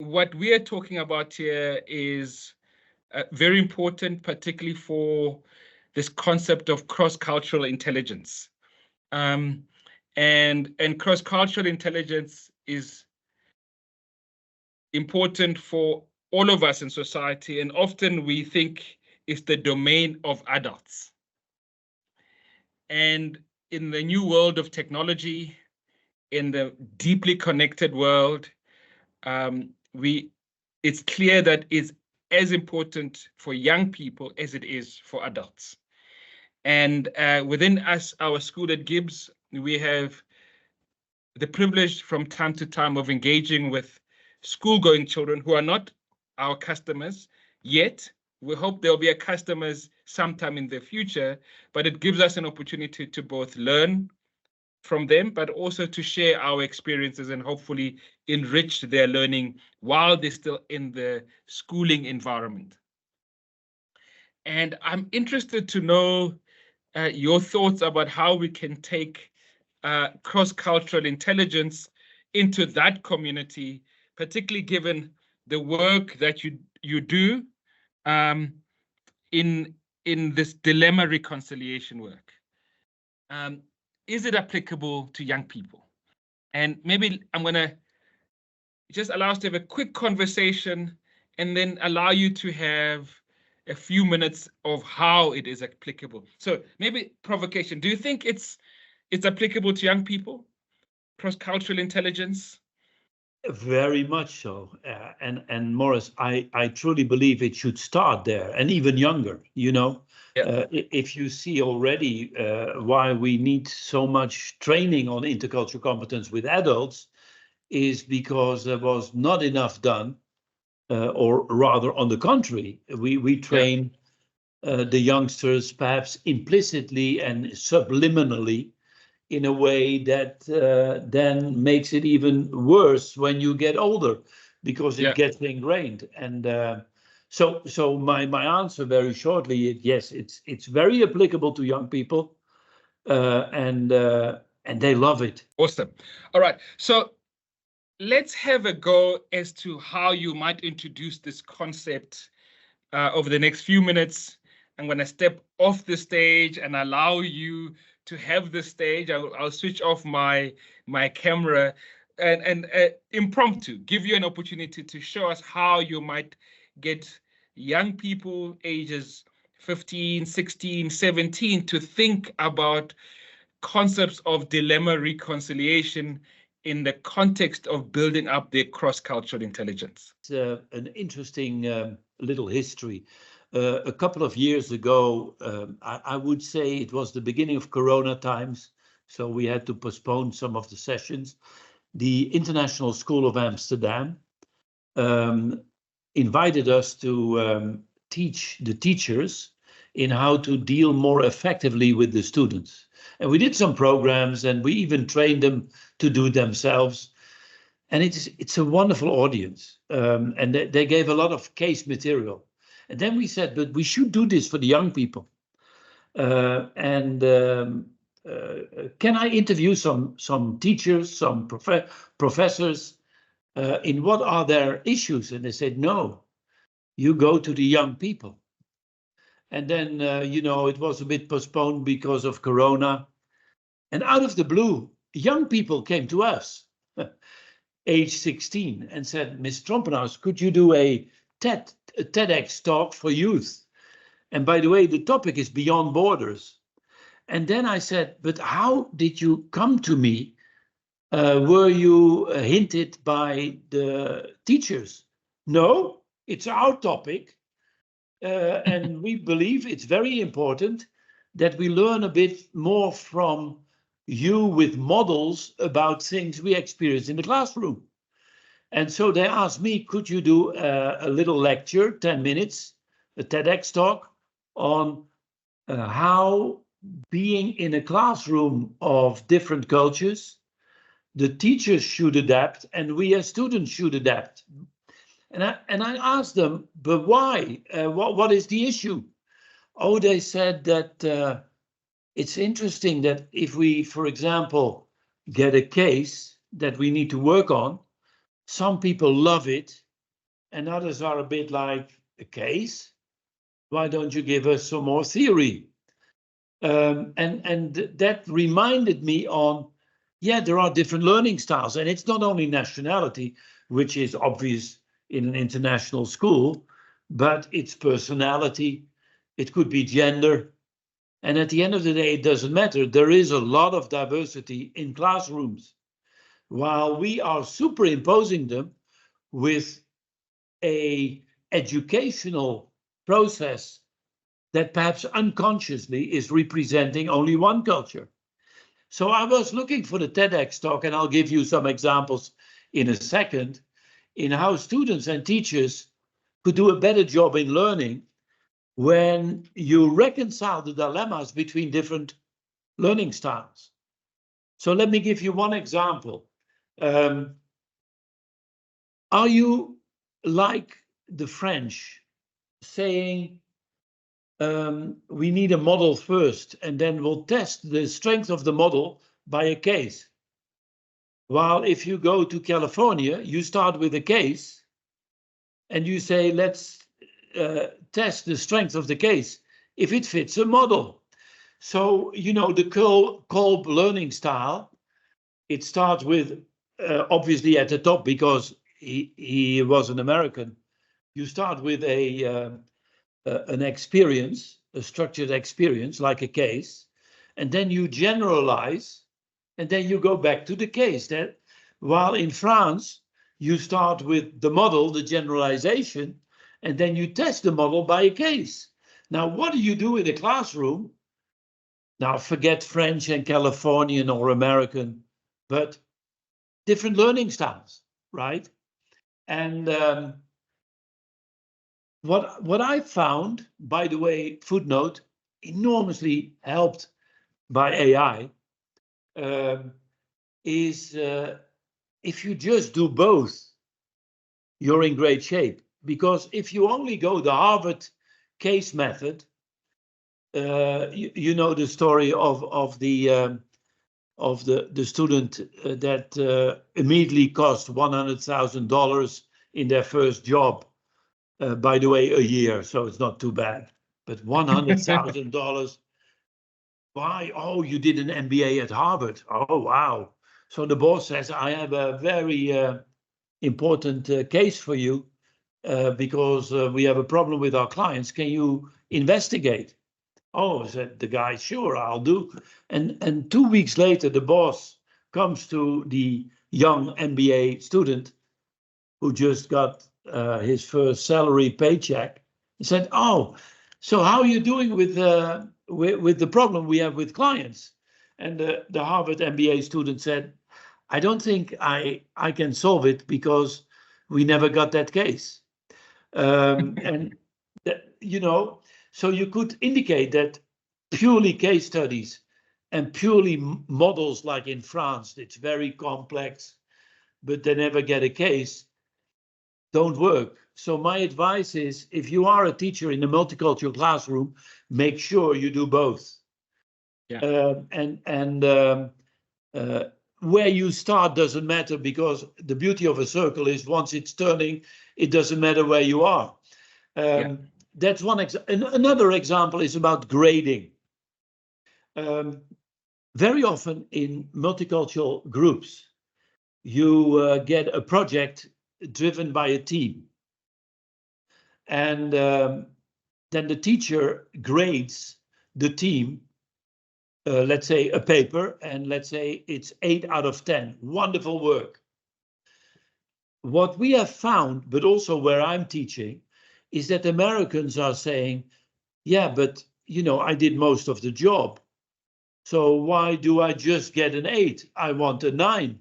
what we are talking about here is very important, particularly for this concept of cross-cultural intelligence. And cross-cultural intelligence is important for all of us in society, and often we think it's the domain of adults. And in the new world of technology, in the deeply connected world, it's clear that it's as important for young people as it is for adults. And within our school at GIBS, we have the privilege from time to time of engaging with school-going children who are not our customers yet. We hope they'll be our customers sometime in the future, but it gives us an opportunity to both learn from them, but also to share our experiences and hopefully enrich their learning while they're still in the schooling environment. And I'm interested to know your thoughts about how we can take cross-cultural intelligence into that community, particularly given the work that you do in this dilemma reconciliation work. Is it applicable to young people? And maybe I'm going to just allow us to have a quick conversation and then allow you to have a few minutes of how it is applicable. So maybe provocation. Do you think it's applicable to young people, cross-cultural intelligence? Very much so. And Morris, I truly believe it should start there and even younger, you know. Yeah. If you see already why we need so much training on intercultural competence with adults is because there was not enough done, or rather on the contrary, we train the youngsters perhaps implicitly and subliminally in a way that then makes it even worse when you get older, because it gets ingrained. And so my answer very shortly is yes, it's very applicable to young people, and they love it. Awesome. All right. So let's have a go as to how you might introduce this concept over the next few minutes. I'm going to step off the stage and allow you to have the stage. I'll switch off my camera and impromptu give you an opportunity to show us how you might get young people ages 15, 16, 17 to think about concepts of dilemma reconciliation in the context of building up their cross-cultural intelligence. It's an interesting little history. A couple of years ago, I would say it was the beginning of Corona times, so we had to postpone some of the sessions. The International School of Amsterdam invited us to teach the teachers in how to deal more effectively with the students. And we did some programs and we even trained them to do it themselves. And it's a wonderful audience. And they gave a lot of case material. And then we said, but we should do this for the young people. Can I interview some teachers, some professors, in what are their issues? And they said, no, you go to the young people. And then, you know, it was a bit postponed because of Corona. And out of the blue, young people came to us, age 16, and said, Ms. Trompenaars, could you do a TEDx talk for youth? And by the way, the topic is beyond borders. And then I said, but how did you come to me? Were you hinted by the teachers? No, it's our topic. And we believe it's very important that we learn a bit more from you with models about things we experience in the classroom. And so they asked me, could you do a little lecture, 10 minutes, a TEDx talk on how being in a classroom of different cultures, the teachers should adapt and we as students should adapt. And I asked them, but why? What is the issue? Oh, they said that it's interesting that if we, for example, get a case that we need to work on, some people love it and others are a bit like, a case? Why don't you give us some more theory? And that reminded me on, yeah, there are different learning styles, and it's not only nationality, which is obvious in an international school, but it's personality, it could be gender, and at the end of the day, it doesn't matter. There is a lot of diversity in classrooms, while we are superimposing them with a educational process that perhaps unconsciously is representing only one culture. So I was looking for the TEDx talk, and I'll give you some examples in a second, in how students and teachers could do a better job in learning when you reconcile the dilemmas between different learning styles. So let me give you one example. Are you like the French, saying, we need a model first, and then we'll test the strength of the model by a case? While if you go to California, you start with a case, and you say, let's test the strength of the case, if it fits a model. So, you know, the Kolb learning style, it starts with, obviously at the top, because he was an American, you start with an experience, a structured experience, like a case, and then you generalize, and then you go back to the case. That, while in France, you start with the model, the generalization, and then you test the model by a case. Now, what do you do in a classroom? Now, forget French and Californian or American, but different learning styles, right? And what I found, by the way, footnote, enormously helped by AI, is if you just do both, you're in great shape. Because if you only go the Harvard case method, you know the story of the student that immediately cost $100,000 in their first job. By the way, a year, so it's not too bad. But $100,000. Why? Oh, you did an MBA at Harvard. Oh, wow. So the boss says, I have a very important case for you because we have a problem with our clients. Can you investigate? Oh, said the guy, sure, I'll do. And 2 weeks later, the boss comes to the young MBA student who just got his first salary paycheck. He said, oh, so how are you doing with the problem we have with clients? And the Harvard MBA student said, I don't think I can solve it because we never got that case. And, you know, so you could indicate that purely case studies and purely models, like in France, it's very complex, but they never get a case, don't work. So my advice is, if you are a teacher in a multicultural classroom, make sure you do both. Yeah. Where you start doesn't matter, because the beauty of a circle is once it's turning, it doesn't matter where you are. Yeah. That's one example. Another example is about grading. Very often in multicultural groups, you get a project driven by a team. And then the teacher grades the team, let's say a paper, and let's say it's 8 out of 10. Wonderful work. What we have found, but also where I'm teaching, is that Americans are saying, yeah, but you know, I did most of the job. So why do I just get an 8? I want a 9.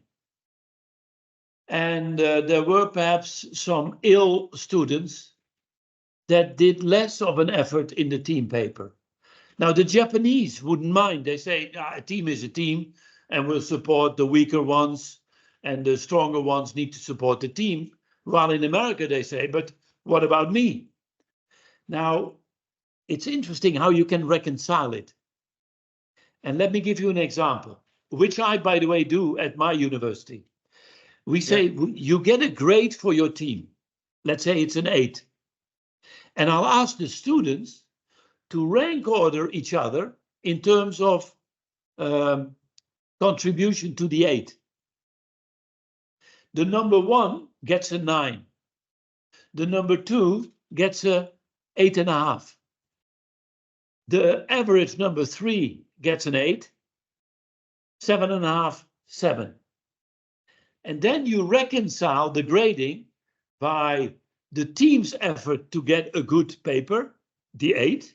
And there were perhaps some ill students that did less of an effort in the team paper. Now, the Japanese wouldn't mind. They say, a team is a team, and we'll support the weaker ones, and the stronger ones need to support the team. While in America, they say, but what about me? Now, it's interesting how you can reconcile it. And let me give you an example, which I, by the way, do at my university. We say, you get a grade for your team. let's say it's an 8. And I'll ask the students to rank order each other in terms of contribution to the 8. The number 1 gets a 9. The number 2 gets a 8.5. The average number 3 gets an 8, 7.5, 7. And then you reconcile the grading by the team's effort to get a good paper, the 8,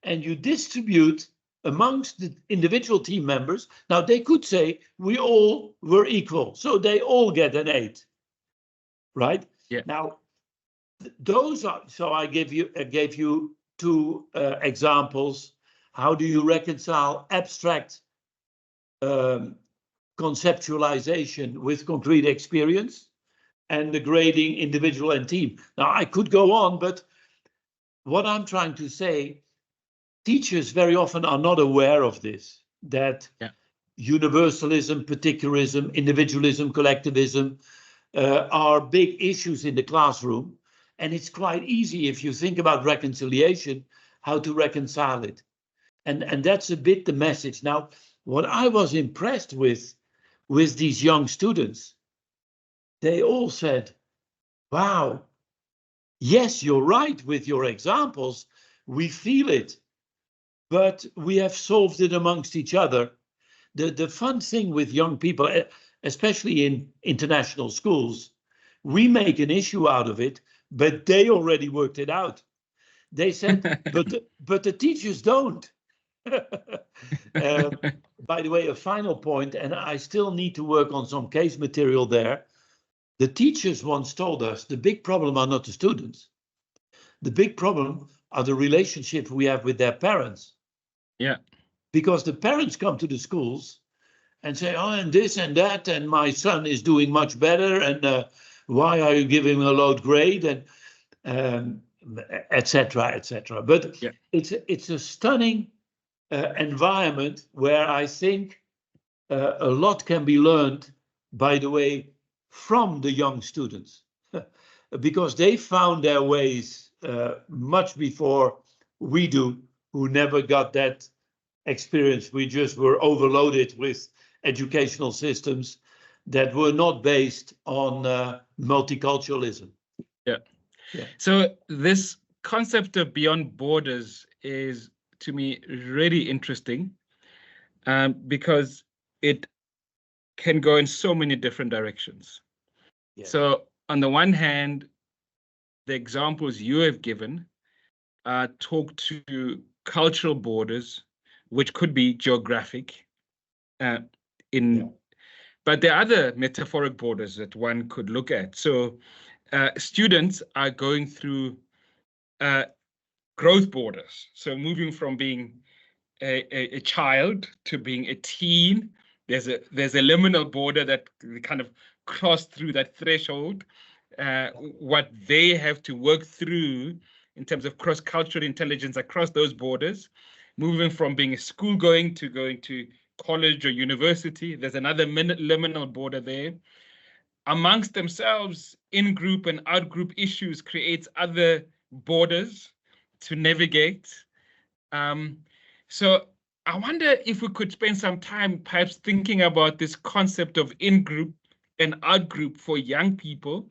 and you distribute amongst the individual team members. Now they could say we all were equal, so they all get an 8, right? Yeah. Now those are, so I gave you 2 examples. How do you reconcile abstract conceptualization with concrete experience, and the grading individual and team? Now I could go on, but what I'm trying to say, teachers very often are not aware of this, that universalism, particularism, individualism, collectivism are big issues in the classroom. And it's quite easy, if you think about reconciliation, how to reconcile it. And that's a bit the message. Now, what I was impressed with these young students, they all said, wow, yes, you're right with your examples. We feel it, but we have solved it amongst each other. The fun thing with young people, especially in international schools, we make an issue out of it, but they already worked it out. They said, but the teachers don't. By the way, a final point, and I still need to work on some case material there. The teachers once told us the big problem are not the students. The big problem are the relationships we have with their parents. Yeah. Because the parents come to the schools and say, oh, and this and that, and my son is doing much better, and why are you giving him a low grade, and etc., etc. But it's a stunning environment where I think a lot can be learned, by the way, from the young students, because they found their ways much before we do, who never got that experience. We just were overloaded with educational systems that were not based on multiculturalism. Yeah. So this concept of beyond borders is, to me, really interesting, because it can go in so many different directions. Yeah. So on the one hand, the examples you have given talk to cultural borders, which could be geographic, but there are other metaphoric borders that one could look at. So students are going through growth borders. So moving from being a child to being a teen, there's a liminal border that kind of cross through that threshold. What they have to work through in terms of cross-cultural intelligence across those borders, moving from being a school going to college or university, there's another liminal border there. Amongst themselves, in-group and out-group issues creates other borders to navigate. So I wonder if we could spend some time perhaps thinking about this concept of in-group and out-group for young people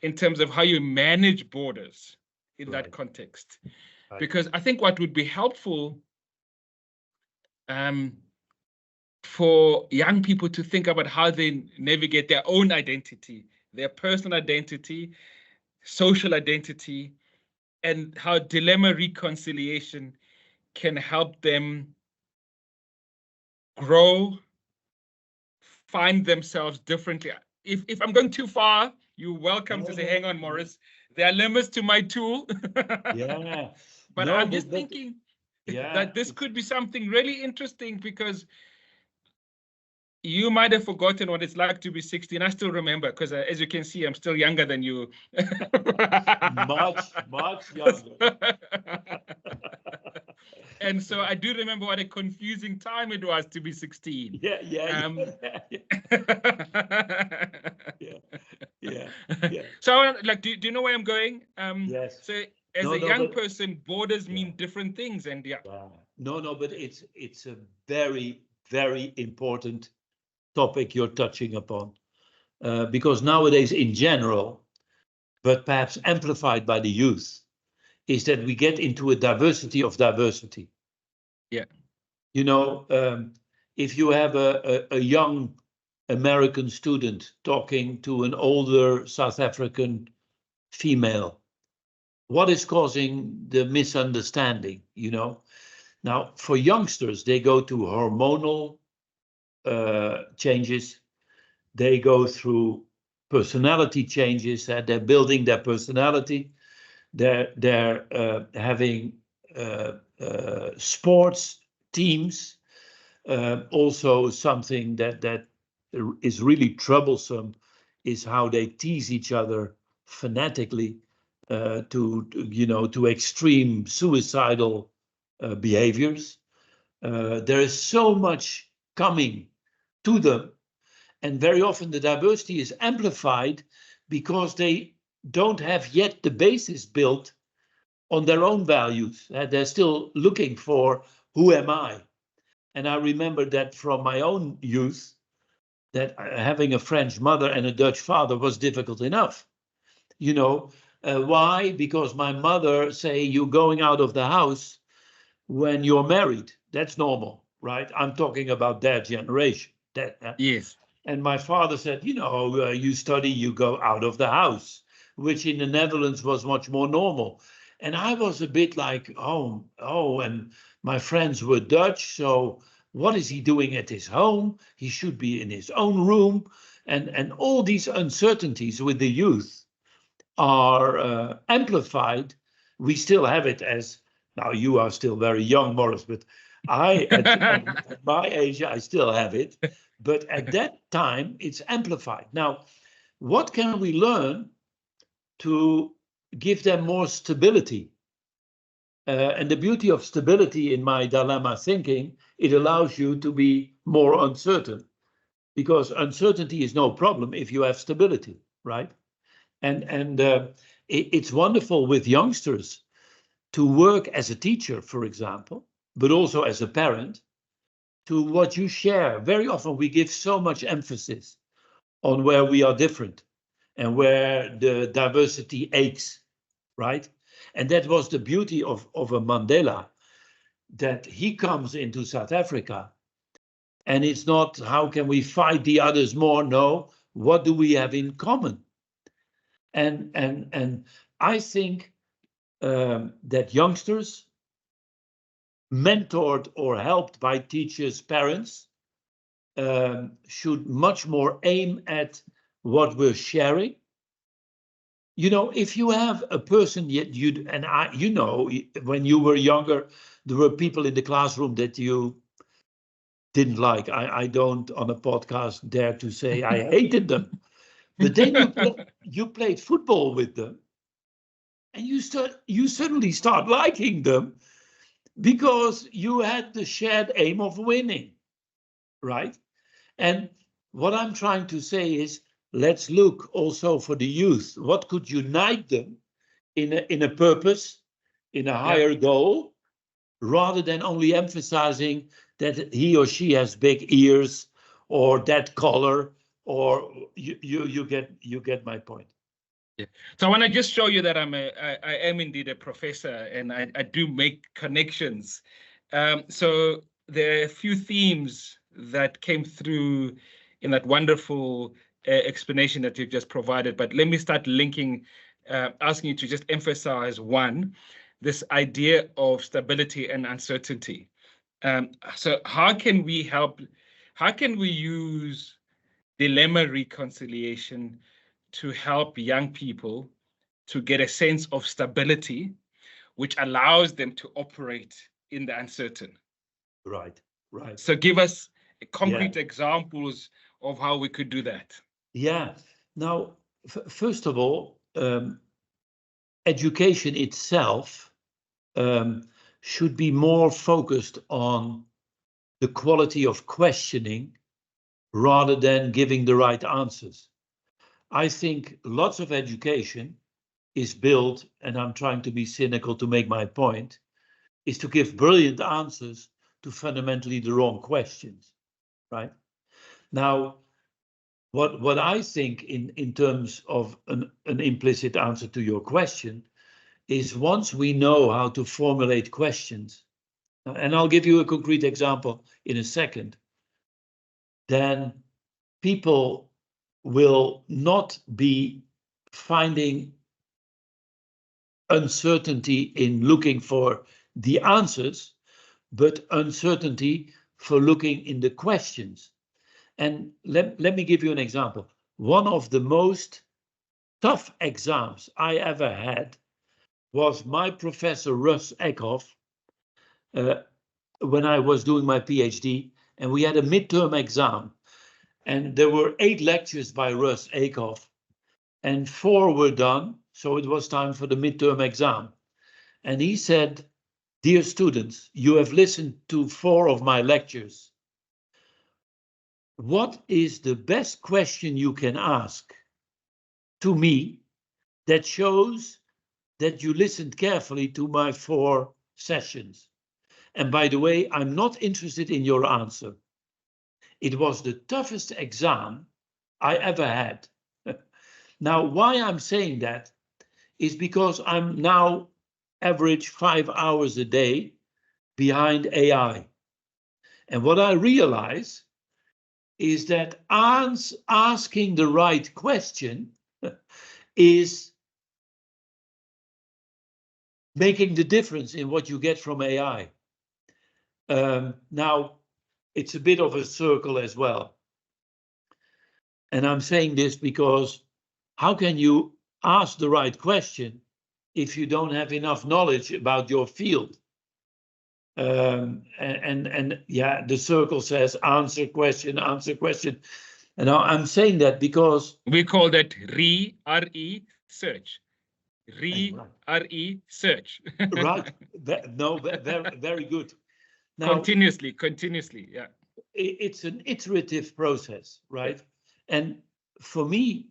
in terms of how you manage borders in that context. Because I think what would be helpful for young people to think about how they navigate their own identity, their personal identity, social identity, and how dilemma reconciliation can help them grow, find themselves differently. If I'm going too far, you're welcome to say, hang on, Maurice, there are limits to my tool. Yeah. But I'm just thinking that this could be something really interesting, because you might have forgotten what it's like to be 16. I still remember, because as you can see, I'm still younger than you. much younger. And so I do remember what a confusing time it was to be 16. Yeah. Yeah. Yeah. So, like, do you know where I'm going? Yes. So, as No, a no, young but person, borders yeah. mean different things, and yeah. No, no, but it's a very, very important topic you're touching upon. Because nowadays, in general, but perhaps amplified by the youth, is that we get into a diversity of diversity. Yeah. You know, if you have a young American student talking to an older South African female, what is causing the misunderstanding, you know? Now, for youngsters, they go to hormonal changes. They go through personality changes. They're building their personality. They're having sports teams. Also, something that is really troublesome is how they tease each other fanatically to extreme suicidal behaviors. There is so much coming to them, and very often the diversity is amplified because they don't have yet the basis built on their own values. They're still looking for who am I? And I remember that from my own youth, that having a French mother and a Dutch father was difficult enough. You know, why? Because my mother say you're going out of the house when you're married. That's normal, right? I'm talking about their generation. Yes. And my father said, you study, you go out of the house, which in the Netherlands was much more normal. And I was a bit like, and my friends were Dutch, so what is he doing at his home? He should be in his own room. And all these uncertainties with the youth are amplified. We still have it as, now you are still very young, Morris, but at my age, I still have it. But at that time, it's amplified. Now, what can we learn to give them more stability? And the beauty of stability in my dilemma thinking, it allows you to be more uncertain, because uncertainty is no problem if you have stability, right? And it's wonderful with youngsters to work as a teacher, for example, but also as a parent, to what you share. Very often we give so much emphasis on where we are different and where the diversity aches, right? And that was the beauty of a Mandela, that he comes into South Africa and it's not how can we fight the others more? No, what do we have in common? And I think that youngsters, mentored or helped by teachers, parents, should much more aim at what we're sharing. You know, if you have a person when you were younger, there were people in the classroom that you didn't like. I don't on a podcast dare to say I hated them, but then you played football with them, and you suddenly start liking them because you had the shared aim of winning, right? And what I'm trying to say is, let's look also for the youth. What could unite them in a purpose, in a higher goal, rather than only emphasizing that he or she has big ears or that color, or you get my point. Yeah. So I want to just show you that I am indeed a professor, and I do make connections. So there are a few themes that came through in that wonderful explanation that you've just provided. But let me start linking, asking you to just emphasize one, this idea of stability and uncertainty. So how can we help? How can we use dilemma reconciliation to help young people to get a sense of stability, which allows them to operate in the uncertain? Right, right. So give us concrete examples of how we could do that. Yeah. Now, first of all, education itself should be more focused on the quality of questioning rather than giving the right answers. I think lots of education is built, and I'm trying to be cynical to make my point, is to give brilliant answers to fundamentally the wrong questions, right? Now, what I think in terms of an implicit answer to your question is once we know how to formulate questions, and I'll give you a concrete example in a second, then people will not be finding uncertainty in looking for the answers, but uncertainty for looking in the questions. And let me give you an example. One of the most tough exams I ever had was my professor Russ Eckhoff when I was doing my PhD, and we had a midterm exam. And there were 8 lectures by Russ Eckhoff, and 4 were done. So it was time for the midterm exam. And he said, "Dear students, you have listened to 4 of my lectures. What is the best question you can ask to me that shows that you listened carefully to my 4 sessions? And by the way, I'm not interested in your answer." It was the toughest exam I ever had. Now, why I'm saying that is because I'm now average 5 hours a day behind AI. And what I realize is that asking the right question is making the difference in what you get from AI. Now, it's a bit of a circle as well. And I'm saying this because how can you ask the right question if you don't have enough knowledge about your field? And yeah, the circle says answer question, And now I'm saying that because we call that re search. Re search. Right. No, very good. Now, continuously, yeah. It's an iterative process, right? And for me,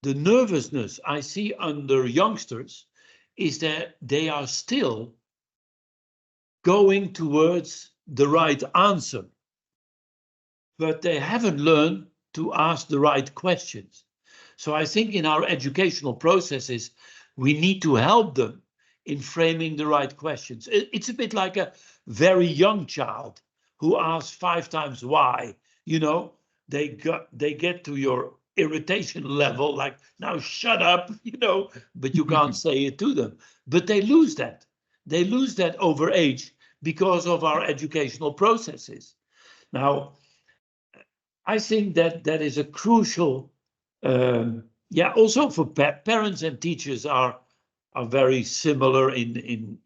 the nervousness I see under youngsters is that they are still going towards the right answer, but they haven't learned to ask the right questions. So I think in our educational processes, we need to help them in framing the right questions. It's a bit like a very young child who asks 5 times why. You know, they get to your irritation level, like, now shut up, you know, but you can't say it to them. But they lose that. They lose that over age because of our educational processes. Now, I think that is a crucial, yeah, also for parents and teachers are very similar in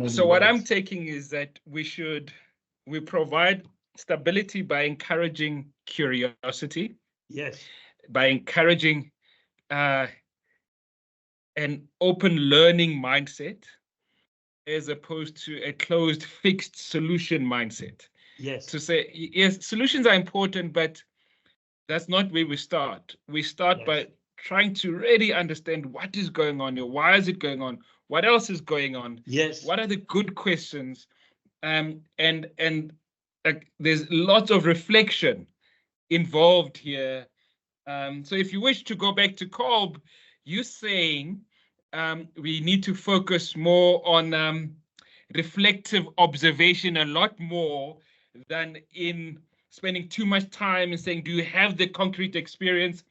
so what ways. I'm taking is that we provide stability by encouraging curiosity. Yes. By encouraging an open learning mindset as opposed to a closed fixed solution mindset. Yes. To say, yes, solutions are important, but that's not where we start. We start by trying to really understand what is going on here. Why is it going on? What else is going on? Yes. What are the good questions? And there's lots of reflection involved here. So if you wish to go back to Kolb, you're saying we need to focus more on reflective observation a lot more than in spending too much time and saying, do you have the concrete experience?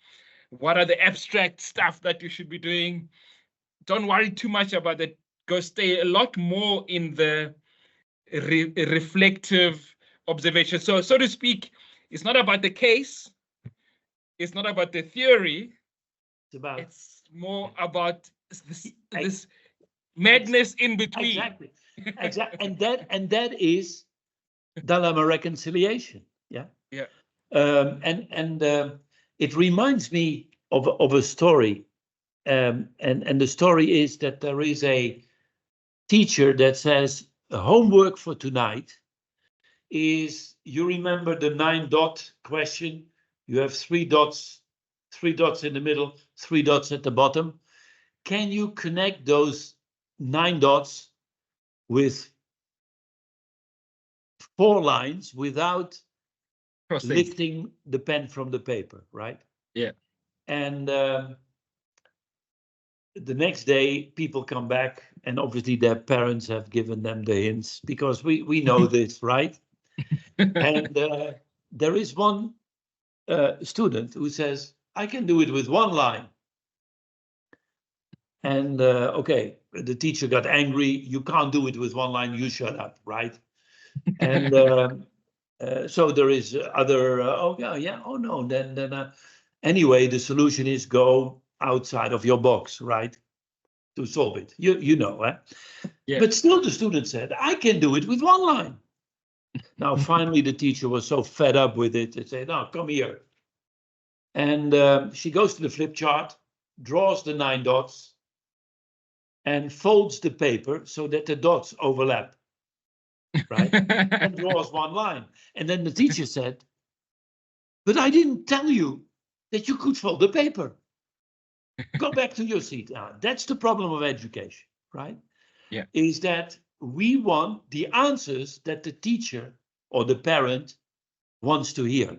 What are the abstract stuff that you should be doing? Don't worry too much about that. Go stay a lot more in the reflective observation. So to speak, it's not about the case. It's not about the theory. It's more about this madness in between. Exactly. And that is dilemma reconciliation. Yeah. Yeah. It reminds me of a story. And the story is that there is a teacher that says homework for tonight is, you remember the 9 dot question? You have 3 dots 3 dots in the middle, 3 dots at the bottom. Can you connect those 9 dots with 4 lines without lifting the pen from the paper, right? Yeah. And the next day, people come back, and obviously their parents have given them the hints, because we know this, right? And there is one student who says, I can do it with 1 line. And okay, the teacher got angry. You can't do it with 1 line. You shut up, right? And so there is other. Oh yeah. Oh no. Then anyway, the solution is go outside of your box, right? To solve it. You know, eh? Yeah. But still, the student said, I can do it with 1 line. Now, finally, the teacher was so fed up with it, they said, no, come here. And she goes to the flip chart, draws the 9 dots, and folds the paper so that the dots overlap, right? And draws 1 line. And then the teacher said, but I didn't tell you that you could fold the paper. Go back to your seat. That's the problem of education, right? Yeah. Is that we want the answers that the teacher or the parent wants to hear,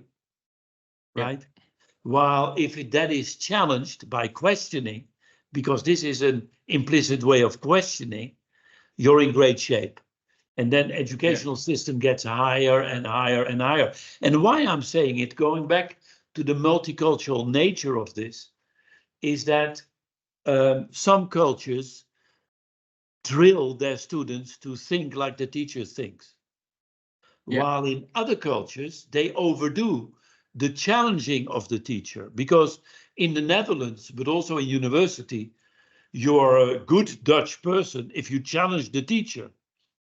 right? Yeah. While if that is challenged by questioning, because this is an implicit way of questioning, you're in great shape. And then educational system gets higher and higher and higher. And why I'm saying it, going back to the multicultural nature of this, is that some cultures drill their students to think like the teacher thinks. While in other cultures, they overdo the challenging of the teacher. Because in the Netherlands, but also in university, you're a good Dutch person if you challenge the teacher.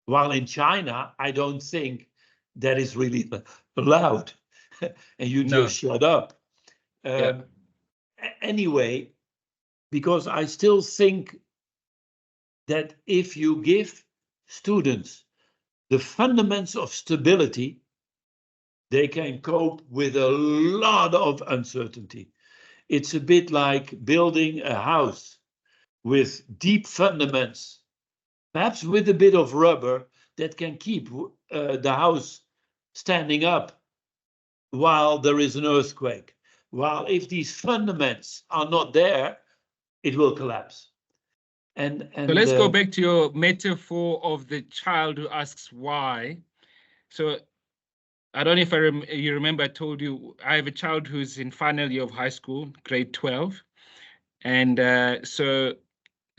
While in China, I don't think that is really allowed. And you just shut up. Anyway, because I still think that if you give students the fundamentals of stability, they can cope with a lot of uncertainty. It's a bit like building a house with deep fundaments, perhaps with a bit of rubber that can keep the house standing up while there is an earthquake. While if these fundaments are not there, it will collapse. And so let's go back to your metaphor of the child who asks why. So I don't know if you remember, I told you I have a child who's in final year of high school, grade 12. And so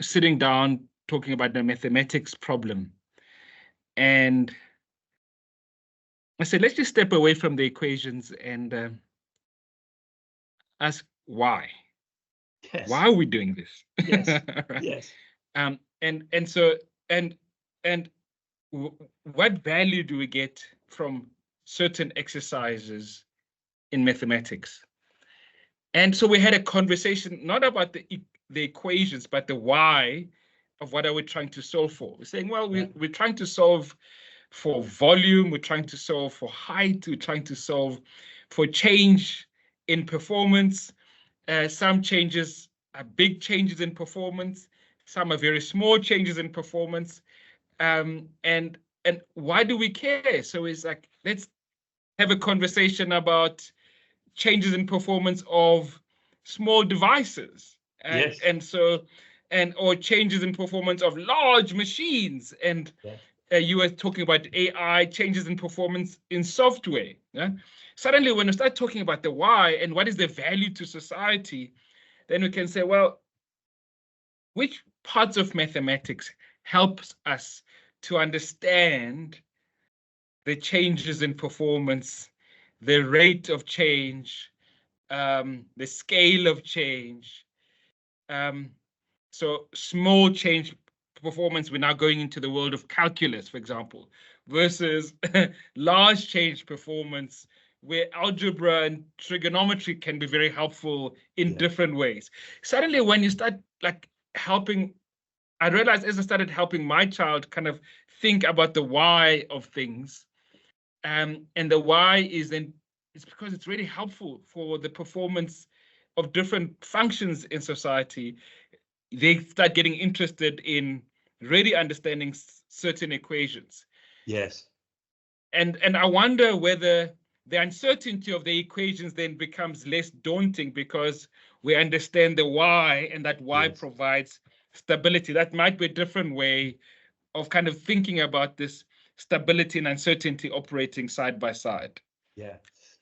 sitting down, talking about the mathematics problem. And I said, let's just step away from the equations and ask why. Yes. Why are we doing this? Yes. Right? Yes. And what value do we get from certain exercises in mathematics? And so we had a conversation not about the equations, but the why of what are we trying to solve for. We're saying, well, we're trying to solve for volume, we're trying to solve for height, we're trying to solve for change in performance. Some changes are big changes in performance, some are very small changes in performance. And why do we care? So it's like, let's have a conversation about changes in performance of small devices, or changes in performance of large machines. And you were talking about AI, changes in performance in software. Suddenly, when we start talking about the why and what is the value to society, then we can say, well, which parts of mathematics helps us to understand the changes in performance, the rate of change, the scale of change. So small change performance, we're now going into the world of calculus, for example, versus large change performance, where algebra and trigonometry can be very helpful in different ways. Suddenly, when you start like helping, I realized as I started helping my child kind of think about the why of things, and the why is then, it's because it's really helpful for the performance of different functions in society, they start getting interested in really understanding certain equations. Yes. And I wonder whether the uncertainty of the equations then becomes less daunting because we understand the why, and that why Yes. provides stability. That might be a different way of kind of thinking about this stability and uncertainty operating side by side. Yeah.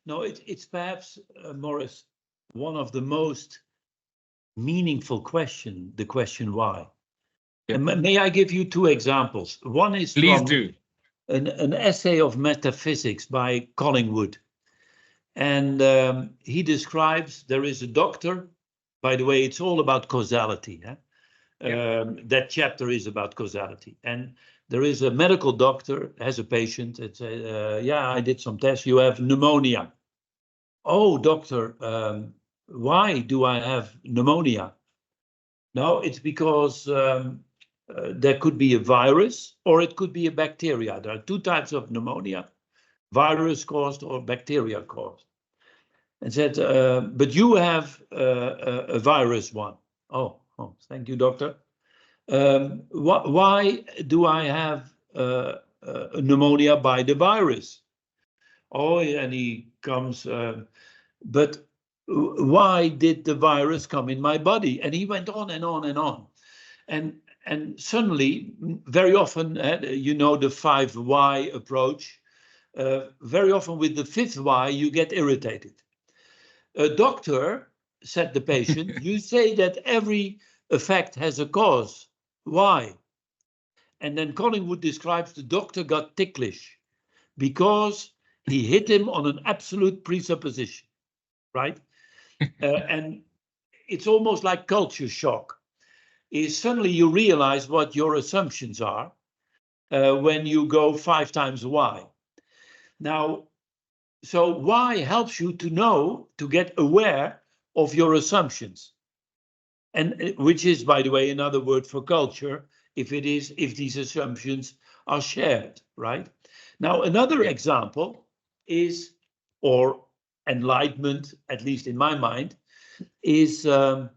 No, it's perhaps, Morris, one of the most meaningful question, the question why. Yeah. And may I give you two examples? One is Please from do. an essay of metaphysics by Collingwood. And he describes there is a doctor, by the way, it's all about causality. Huh? That chapter is about causality. And there is a medical doctor, has a patient, that says, yeah, I did some tests, you have pneumonia. Oh, doctor, why do I have pneumonia? No, it's because there could be a virus or it could be a bacteria. There are two types of pneumonia, virus caused or bacteria caused. And said, but you have a virus one. Oh, thank you, doctor. Why do I have pneumonia by the virus? Oh, and he comes, but why did the virus come in my body? And he went on and on and on. And suddenly, very often, you know, the 5 why approach, very often with the 5th why, you get irritated. A doctor, said the patient, you say that every effect has a cause. Why? And then Collingwood describes the doctor got ticklish because he hit him on an absolute presupposition, right? And it's almost like culture shock. Is suddenly you realize what your assumptions are when you go 5 times why. Now, so why helps you to know, to get aware of your assumptions. And which is, by the way, another word for culture, if these assumptions are shared, right? Now, another example is, or enlightenment, at least in my mind, is the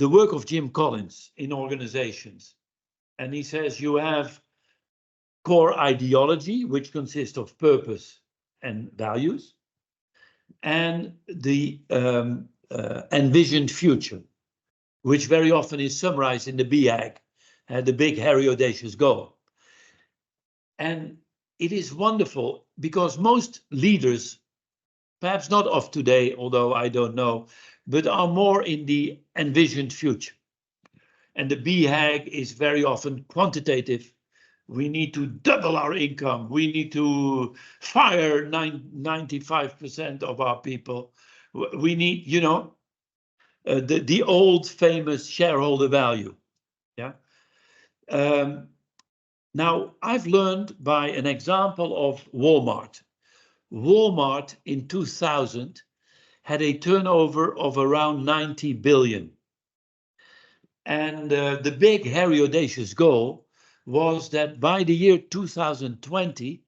work of Jim Collins in organizations. And he says you have core ideology, which consists of purpose and values, and the envisioned future, which very often is summarized in the BHAG, the big, hairy, audacious goal. And it is wonderful because most leaders, perhaps not of today, although I don't know, but are more in the envisioned future. And the BHAG is very often quantitative. We need to double our income. We need to fire 95% of our people. We need, you know, the old famous shareholder value. Yeah. Now, I've learned by an example of Walmart. Walmart in 2000 had a turnover of around 90 billion. And the big, hairy, audacious goal was that by the year 2020,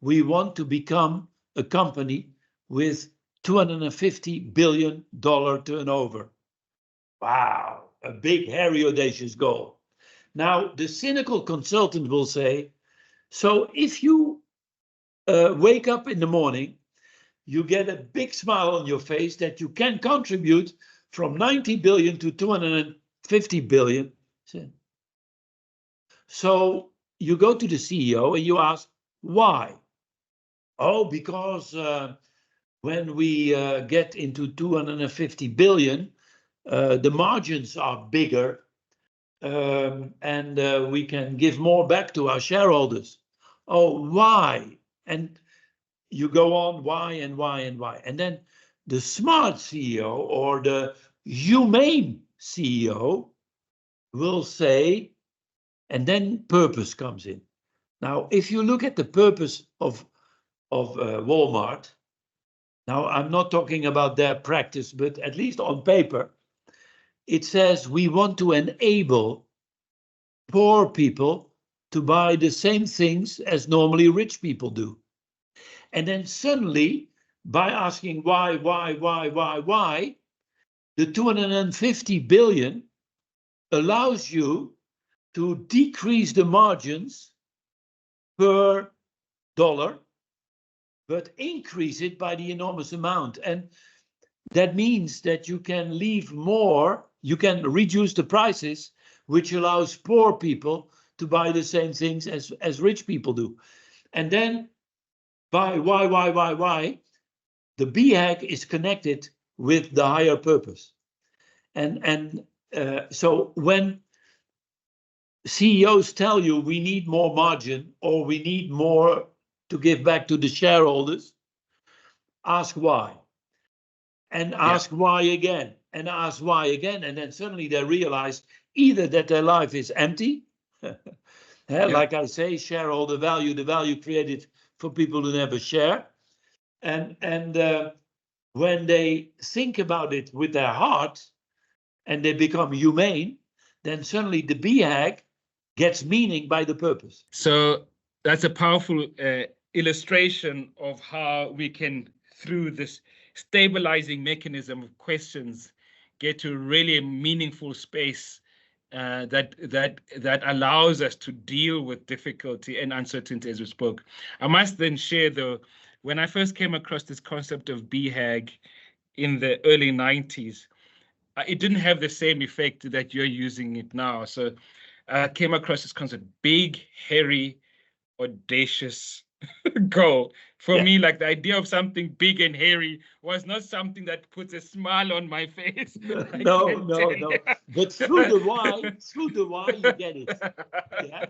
we want to become a company with $250 billion turnover. Wow, a big, hairy, audacious goal. Now, the cynical consultant will say, so if you wake up in the morning, you get a big smile on your face that you can contribute from 90 billion to 250 billion. So you go to the CEO and you ask, why? Oh, because when we get into 250 billion, the margins are bigger and we can give more back to our shareholders. Oh, why? And you go on, why and why and why. And then the smart CEO or the humane CEO will say, and then purpose comes in. Now, if you look at the purpose of Walmart, now I'm not talking about their practice, but at least on paper, it says we want to enable poor people to buy the same things as normally rich people do. And then suddenly by asking why, the 250 billion allows you to decrease the margins per dollar, but increase it by the enormous amount. And that means that you can leave more, you can reduce the prices, which allows poor people to buy the same things as rich people do. And then by why, the BHAG is connected with the higher purpose. And so when CEOs tell you we need more margin or we need more to give back to the shareholders, ask why. And ask why again, and ask why again. And then suddenly they realize either that their life is empty, like I say, shareholder value, the value created for people who never share. And when they think about it with their heart and they become humane, then suddenly the BHAG gets meaning by the purpose. So that's a powerful illustration of how we can, through this stabilizing mechanism of questions, get to really a meaningful space that allows us to deal with difficulty and uncertainty, as we spoke. I must then share, though, when I first came across this concept of BHAG in the early 90s, it didn't have the same effect that you're using it now. So I came across this concept, big, hairy, audacious goal. For me, like the idea of something big and hairy was not something that puts a smile on my face. No. But through the why, you get it. Yeah.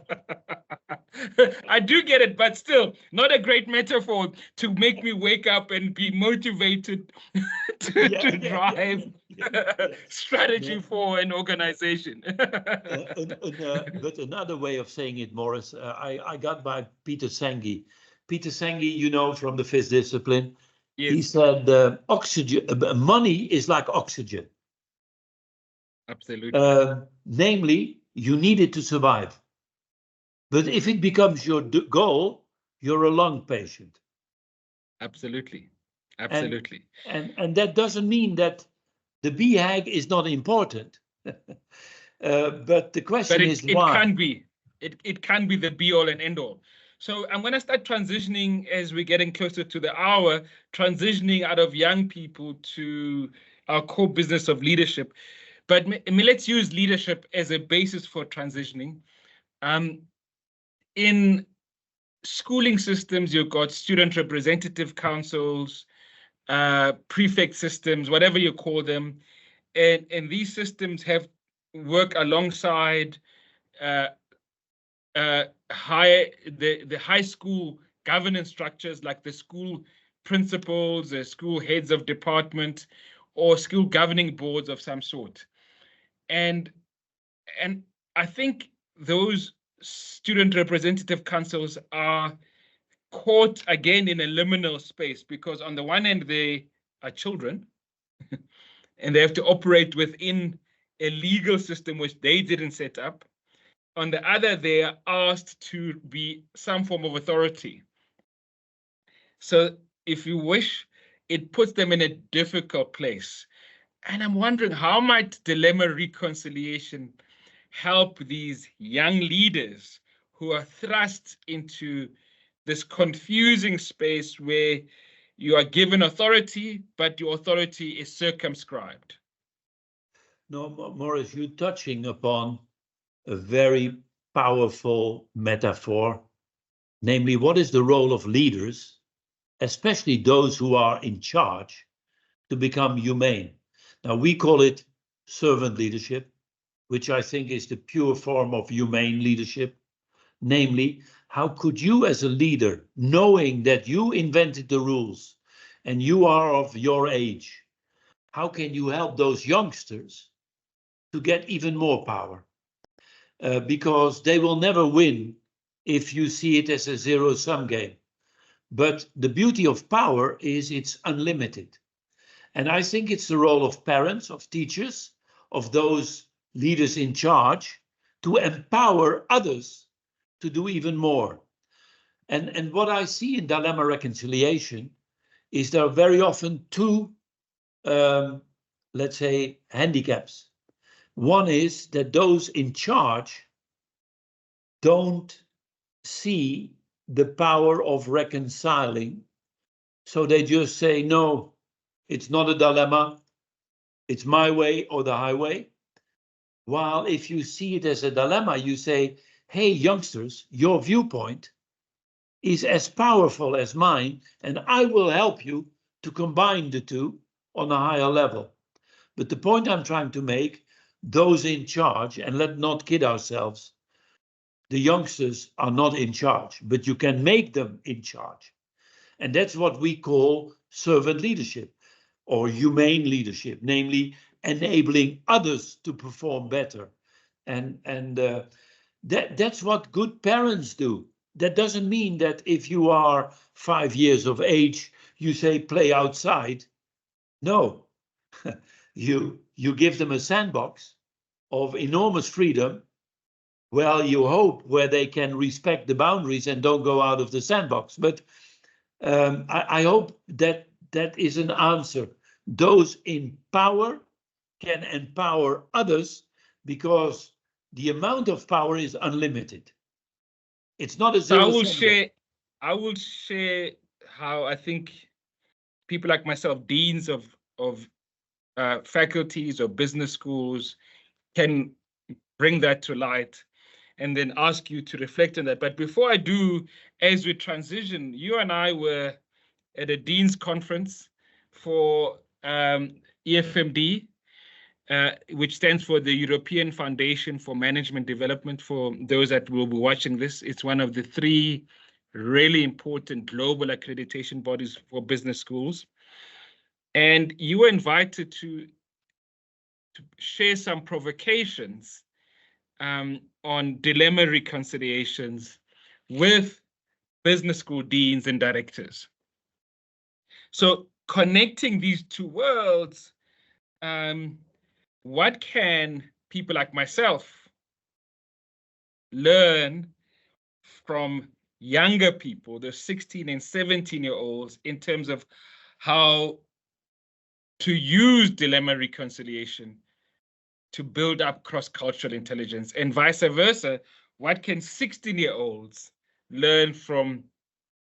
I do get it, but still not a great metaphor to make me wake up and be motivated to drive strategy for an organization. But another way of saying it, Morris, I got by Peter Senge. Peter Senge, you know, from the fifth discipline, he said oxygen, money is like oxygen. Absolutely. Namely, you need it to survive. But if it becomes your goal, you're a lung patient. Absolutely. And that doesn't mean that the BHAG is not important. But the question is why. It can be. It can be the be all and end all. So I'm going to start transitioning as we're getting closer to the hour, transitioning out of young people to our core business of leadership. But let's use leadership as a basis for transitioning. In schooling systems, you've got student representative councils, prefect systems, whatever you call them. And these systems work alongside the high school governance structures, like the school principals, the school heads of department, or school governing boards of some sort. And I think those student representative councils are caught again in a liminal space, because on the one hand, they are children and they have to operate within a legal system which they didn't set up. On the other, they are asked to be some form of authority. So if you wish, it puts them in a difficult place. And I'm wondering, how might dilemma reconciliation help these young leaders who are thrust into this confusing space where you are given authority, but your authority is circumscribed? No, Morris, you're touching upon a very powerful metaphor, namely, what is the role of leaders, especially those who are in charge, to become humane? Now, we call it servant leadership, which I think is the pure form of humane leadership. Namely, how could you as a leader, knowing that you invented the rules and you are of your age, how can you help those youngsters to get even more power? Because they will never win if you see it as a zero-sum game. But the beauty of power is it's unlimited. And I think it's the role of parents, of teachers, of those leaders in charge to empower others to do even more. And what I see in dilemma reconciliation is there are very often two, let's say, handicaps. One is that those in charge don't see the power of reconciling. So they just say, no, it's not a dilemma. It's my way or the highway. While if you see it as a dilemma, you say, hey, youngsters, your viewpoint is as powerful as mine, and I will help you to combine the two on a higher level. But the point I'm trying to make, those in charge, and let's not kid ourselves, the youngsters are not in charge, but you can make them in charge. And that's what we call servant leadership or humane leadership, namely enabling others to perform better. And that's what good parents do. That doesn't mean that if you are 5 years of age, you say play outside. No, you give them a sandbox of enormous freedom. Well, you hope where they can respect the boundaries and don't go out of the sandbox. But I hope that is an answer. Those in power can empower others because the amount of power is unlimited. It's not a zero sum. I will share how I think people like myself, deans of faculties or business schools, can bring that to light, and then ask you to reflect on that. But before I do, as we transition, you and I were at a Dean's Conference for EFMD, which stands for the European Foundation for Management Development. For those that will be watching this, it's one of the 3 really important global accreditation bodies for business schools. And you were invited to share some provocations on dilemma reconciliations with business school deans and directors. So connecting these 2 worlds, what can people like myself learn from younger people, the 16 and 17-year-olds, in terms of how to use dilemma reconciliation to build up cross-cultural intelligence, and vice versa? What can 16-year-olds learn from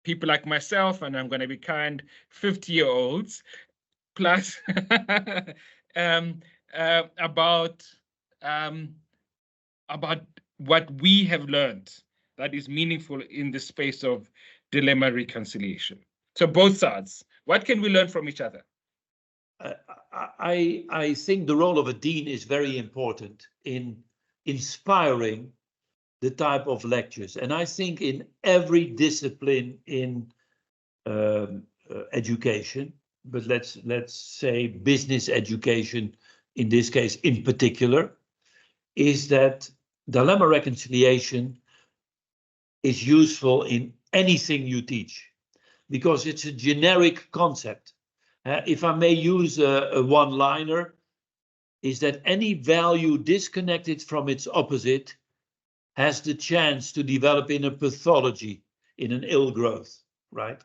people like myself, and I'm going to be kind, 50-year-olds plus about what we have learned that is meaningful in the space of dilemma reconciliation? So both sides, what can we learn from each other? I think the role of a dean is very important in inspiring the type of lectures. And I think in every discipline in education, but let's say business education in this case in particular, is that dilemma reconciliation is useful in anything you teach because it's a generic concept. If I may use a one-liner, is that any value disconnected from its opposite has the chance to develop in a pathology, in an ill growth, right?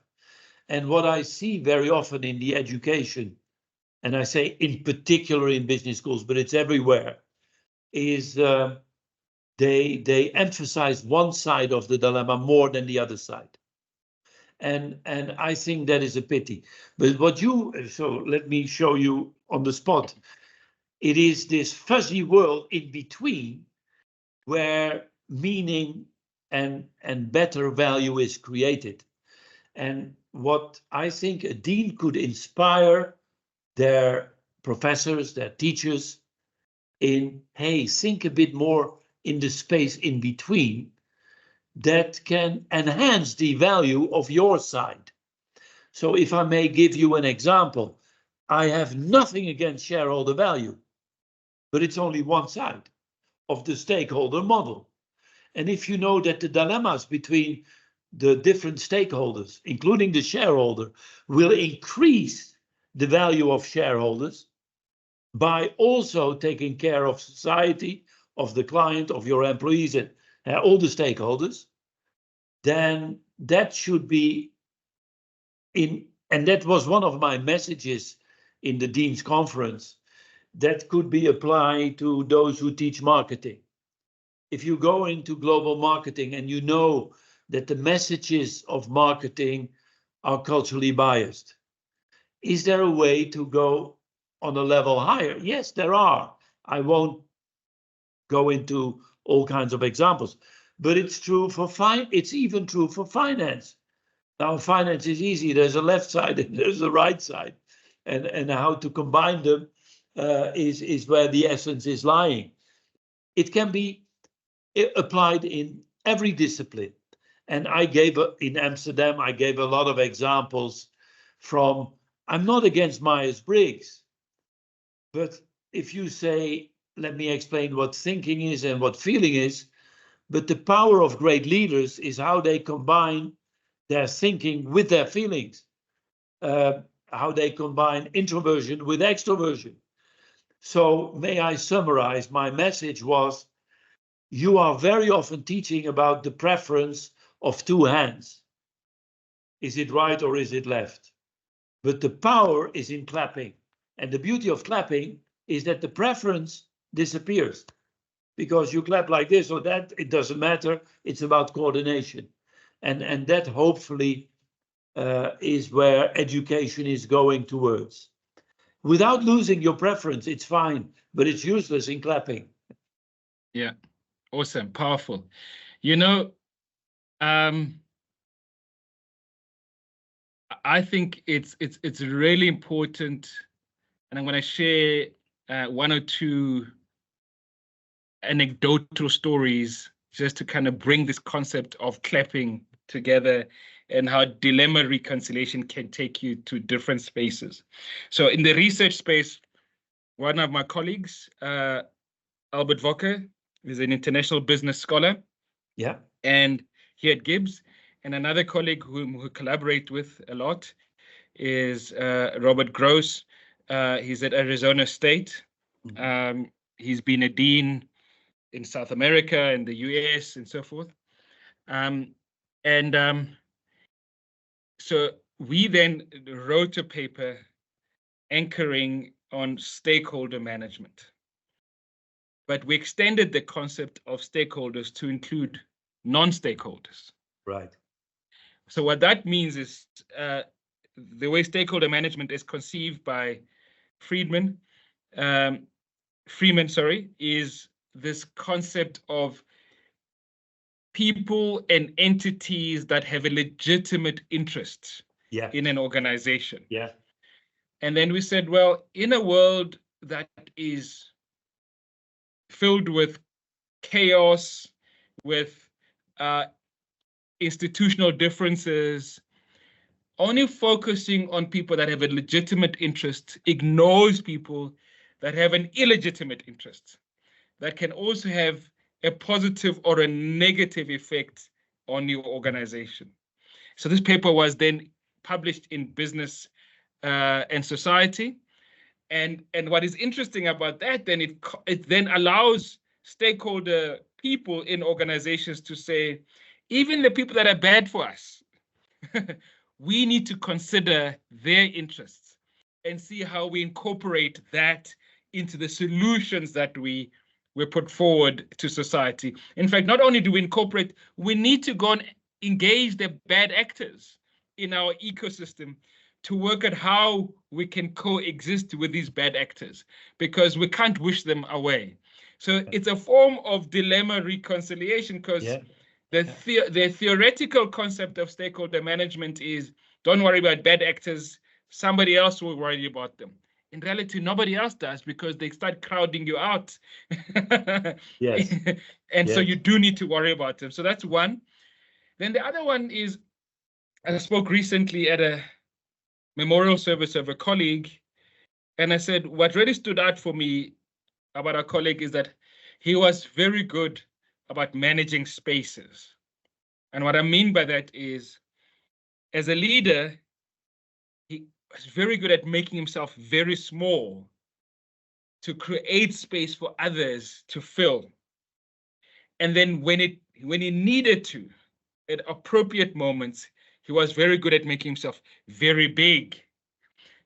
And what I see very often in the education, and I say in particular in business schools, but it's everywhere, is they emphasize one side of the dilemma more than the other side. And I think that is a pity. But so let me show you on the spot. It is this fuzzy world in between where meaning and better value is created. And what I think a dean could inspire their professors, their teachers in, hey, think a bit more in the space in between that can enhance the value of your side. So if I may give you an example, I have nothing against shareholder value, but it's only one side of the stakeholder model. And if you know that the dilemmas between the different stakeholders, including the shareholder, will increase the value of shareholders by also taking care of society, of the client, of your employees, and all the stakeholders, then that should be in And that was one of my messages in the Dean's Conference that could be applied to those who teach marketing. If you go into global marketing and you know that the messages of marketing are culturally biased, is there a way to go on a level higher? Yes, there are. I won't go into all kinds of examples, but it's true for it's even true for finance. Now, finance is easy. There's a left side and there's a right side, and how to combine them is where the essence is lying. It can be applied in every discipline. And in Amsterdam, I gave a lot of examples from, I'm not against Myers-Briggs, but if you say, let me explain what thinking is and what feeling is, but the power of great leaders is how they combine their thinking with their feelings, how they combine introversion with extroversion. So may I summarize? My message was, you are very often teaching about the preference of two hands. Is it right or is it left? But the power is in clapping. And the beauty of clapping is that the preference disappears. Because you clap like this or that, it doesn't matter. It's about coordination. And that hopefully is where education is going towards. Without losing your preference, it's fine, but it's useless in clapping. Yeah, awesome, powerful. You know, I think it's really important, and I'm going to share one or two anecdotal stories just to kind of bring this concept of clapping together and how dilemma reconciliation can take you to different spaces. So in the research space, one of my colleagues, Albert Vocker, is an international business scholar. Yeah. And here at GIBS, and another colleague whom we collaborate with a lot is Robert Gross. He's at Arizona State. Mm-hmm. He's been a dean in South America and the US and so forth. So we then wrote a paper anchoring on stakeholder management. But we extended the concept of stakeholders to include non-stakeholders. Right. So what that means is the way stakeholder management is conceived by Freeman, is this concept of people and entities that have a legitimate interest in an organization. Yeah. And then we said, well, in a world that is filled with chaos, with institutional differences, only focusing on people that have a legitimate interest ignores people that have an illegitimate interest that can also have a positive or a negative effect on your organization. So this paper was then published in Business and Society. And what is interesting about that, then it then allows stakeholder people in organizations to say, even the people that are bad for us, we need to consider their interests and see how we incorporate that into the solutions that we put forward to society. In fact, not only do we incorporate, we need to go and engage the bad actors in our ecosystem to work at how we can coexist with these bad actors, because we can't wish them away. So it's a form of dilemma reconciliation, because the theoretical concept of stakeholder management is, don't worry about bad actors, somebody else will worry about them. In reality, nobody else does, because they start crowding you out. Yes. And so you do need to worry about them. So that's one. Then the other one is, I spoke recently at a memorial service of a colleague, and I said, what really stood out for me about our colleague is that he was very good about managing spaces. And what I mean by that is, as a leader, he was very good at making himself very small to create space for others to fill. And then when he needed to, at appropriate moments, he was very good at making himself very big,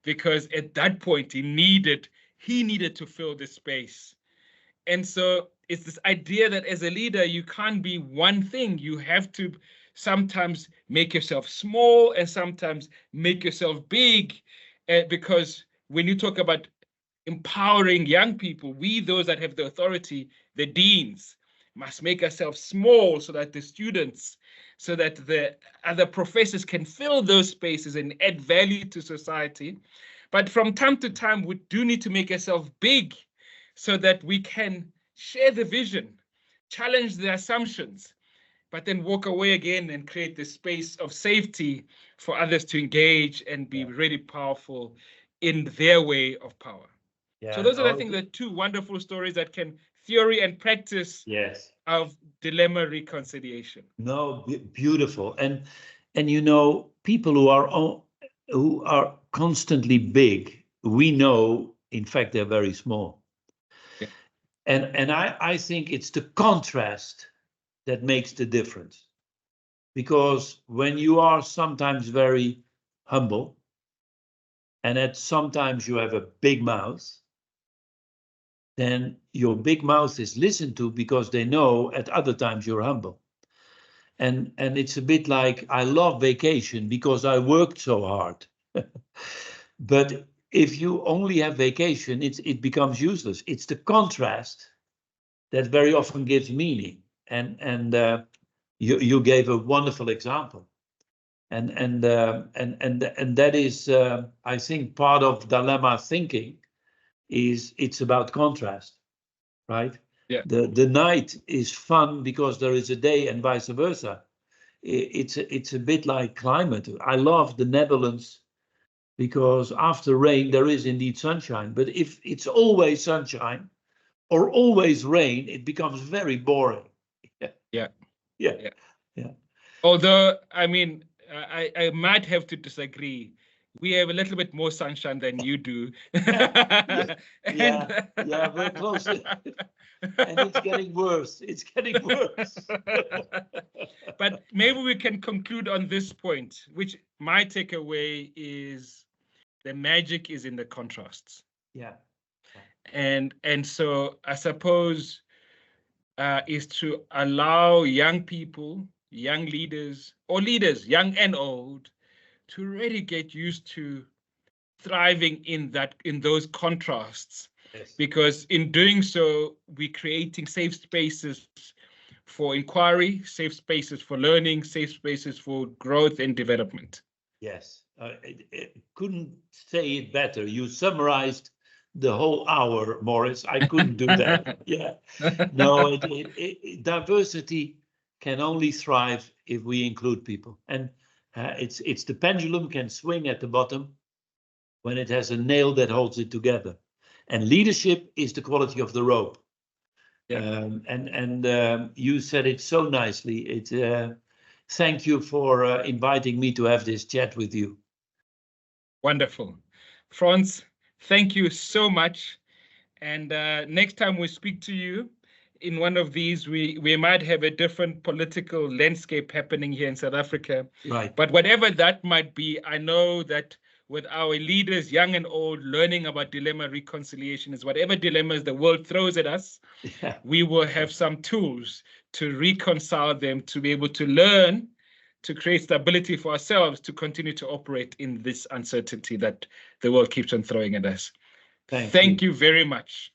because at that point he needed to fill the space. And so it's this idea that as a leader, you can't be one thing. You have to sometimes make yourself small and sometimes make yourself big, because when you talk about empowering young people, we, those that have the authority, the deans, must make ourselves small so that the students, so that the other professors can fill those spaces and add value to society. But from time to time, we do need to make ourselves big so that we can share the vision, challenge the assumptions, but then walk away again and create the space of safety for others to engage and be really powerful in their way of power. So those are, I think, the two wonderful stories that can theory and practice of dilemma reconciliation. No, beautiful. And you know, people who are constantly big, we know, in fact, they're very small. Yeah. And I think it's the contrast that makes the difference. Because when you are sometimes very humble, and that sometimes you have a big mouth, then your big mouth is listened to because they know at other times you're humble. And it's a bit like, I love vacation because I worked so hard. But if you only have vacation, it becomes useless. It's the contrast that very often gives meaning. And you gave a wonderful example. And that is, I think, part of dilemma thinking. It's about contrast, right? Yeah. The night is fun because there is a day, and vice versa. It's a bit like climate. I love the Netherlands because after rain there is indeed sunshine. But if it's always sunshine or always rain, it becomes very boring. Yeah. Although, I mean, I might have to disagree. We have a little bit more sunshine than you do. Yeah, we're close. And it's getting worse. It's getting worse. But maybe we can conclude on this point, which my takeaway is the magic is in the contrasts. Yeah. And so I suppose is to allow young people, young leaders, or leaders, young and old, to really get used to thriving in those contrasts. Yes. Because in doing so, we're creating safe spaces for inquiry, safe spaces for learning, safe spaces for growth and development. Yes, it couldn't say it better. You summarized the whole hour, Morris. I couldn't do that. Yeah, no, diversity can only thrive if we include people. And it's the pendulum can swing at the bottom when it has a nail that holds it together. And leadership is the quality of the rope. Yeah. You said it so nicely. Thank you for inviting me to have this chat with you. Wonderful. Fons, thank you so much. And next time we speak to you in one of these, we might have a different political landscape happening here in South Africa. Right. But whatever that might be, I know that with our leaders, young and old, learning about dilemma reconciliation is whatever dilemmas the world throws at us, we will have some tools to reconcile them, to be able to learn, to create stability for ourselves, to continue to operate in this uncertainty that the world keeps on throwing at us. Thank you very much.